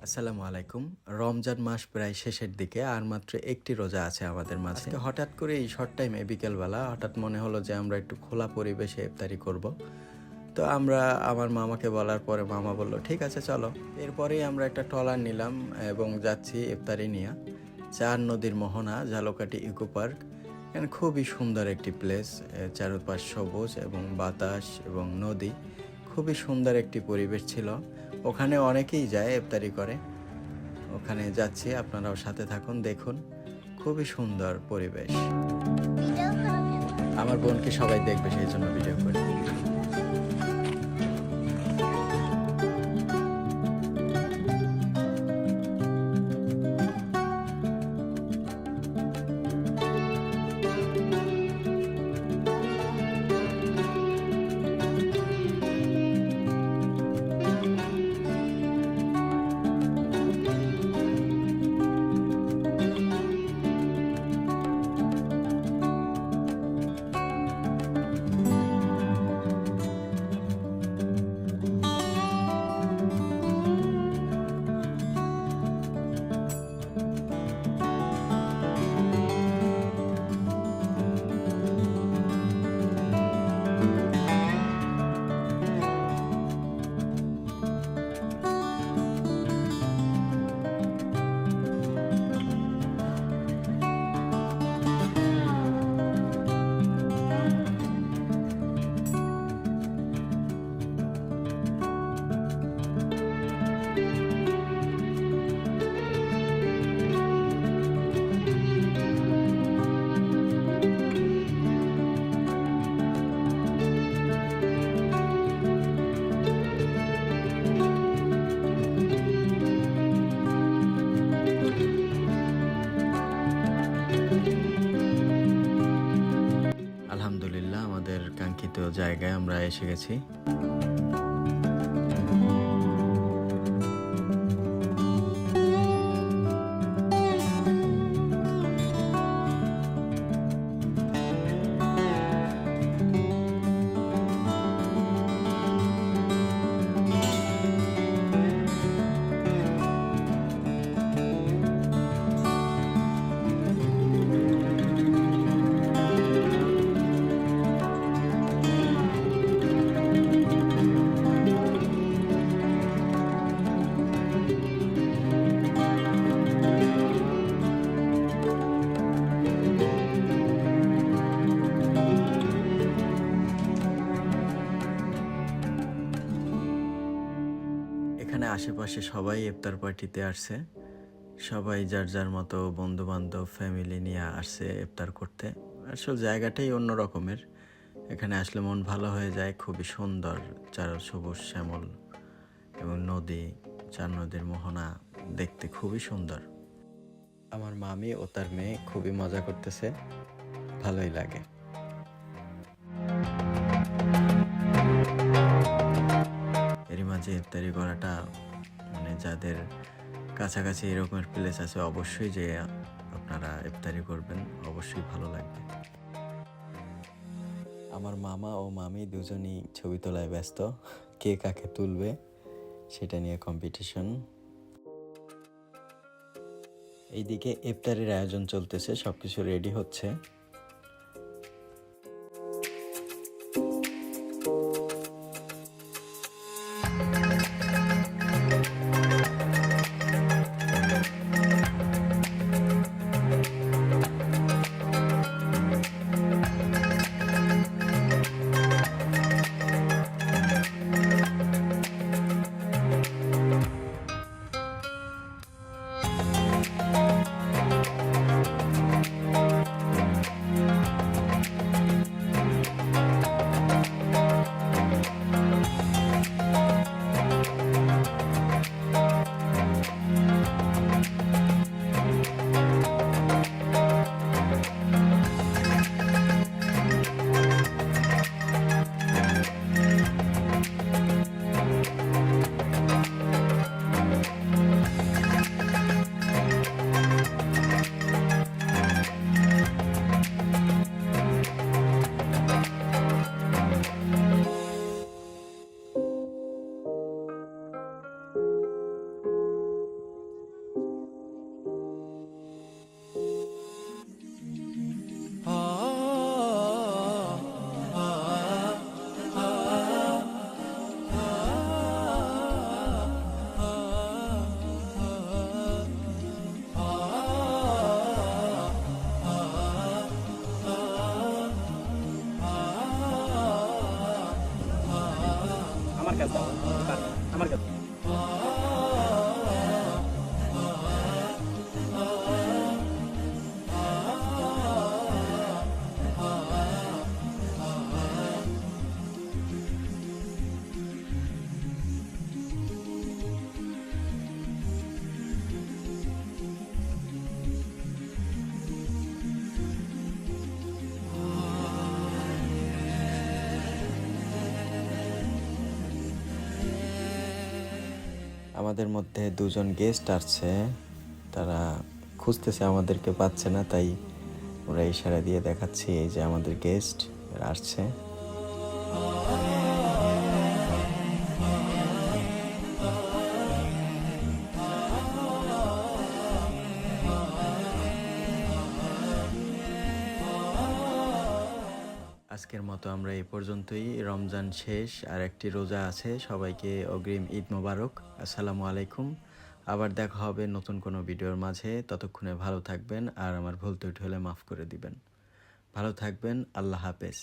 আসসালামু আলাইকুম। রমজান মাস প্রায় শেষের দিকে আর মাত্র একটি রোজা আছে আমাদের মাঝে। আজকে হঠাৎ করে এই শর্ট টাইমে বিকেলবেলা হঠাৎ মনে হলো যে আমরা একটু খোলা পরিবেশে ইফতারি করব। তো আমরা আমার মামাকে বলার পরে মামা বলল ঠিক আছে চলো। এরপরেই আমরা একটা ট্রলার নিলাম এবং যাচ্ছি ইফতারি নিয়ে। চার নদীর মোহনা ঝালকাঠি ইকো পার্ক। এখানে খুবই সুন্দর একটি প্লেস, চারপাশ সবুজ এবং বাতাস এবং নদী। খুবই সুন্দর একটি পরিবেশ ছিল। ওখানে অনেকেই যায় ইফতারি করে। ওখানে যাচ্ছি, আপনারাও সাথে থাকুন, দেখুন খুবই সুন্দর পরিবেশ। আমার বোনকে সবাই দেখবে সেই জন্য ভিডিও করে। আলহামদুলিল্লাহ, আমাদের কাঙ্ক্ষিত জায়গায় আমরা এসে গেছি। এখানে আশেপাশে সবাই ইফতার পার্টিতে আসছে। সবাই যার যার মতো বন্ধু বান্ধব ফ্যামিলি নিয়ে আসছে ইফতার করতে। আসলে জায়গাটাই অন্য রকমের। এখানে আসলে মন ভালো হয়ে যায়। খুবই সুন্দর, চার সবুজ শ্যামল এবং নদী, চার নদীর মোহনা দেখতে খুবই সুন্দর। আমার মামি ও তার মেয়ে খুবই মজা করতেছে, ভালোই লাগে। এরই মাঝে ইফতারি করাটা মানে যাদের কাছাকাছি এরকমের প্লেস আছে অবশ্যই যে আপনারা ইফতারি করবেন, অবশ্যই ভালো লাগবে। আমার মামা ও মামি দুজনই ছবি তোলায় ব্যস্ত। কে কাকে তুলবে সেটা নিয়ে কম্পিটিশন। এইদিকে ইফতারির আয়োজন চলতেছে, সবকিছু রেডি হচ্ছে। আমাদের মধ্যে দুজন গেস্ট আসছে, তারা খুঁজতেছে, আমাদেরকে পাচ্ছে না, তাই আমরা ইশারা দিয়ে দেখাচ্ছি এই যে আমাদের গেস্ট আসছে। আজকের মতো আমরা এই পর্যন্তই। রমজান শেষ, আর একটি রোজা আছে। সবাইকে অগ্রিম ঈদ মোবারক। আসসালামু আলাইকুম। আবার দেখা হবে নতুন কোনো ভিডিওর মাঝে। ততক্ষণে ভালো থাকবেন, আর আমার ভুল ত্রুটি হলে মাফ করে দিবেন। ভালো থাকবেন। আল্লাহ হাফেজ।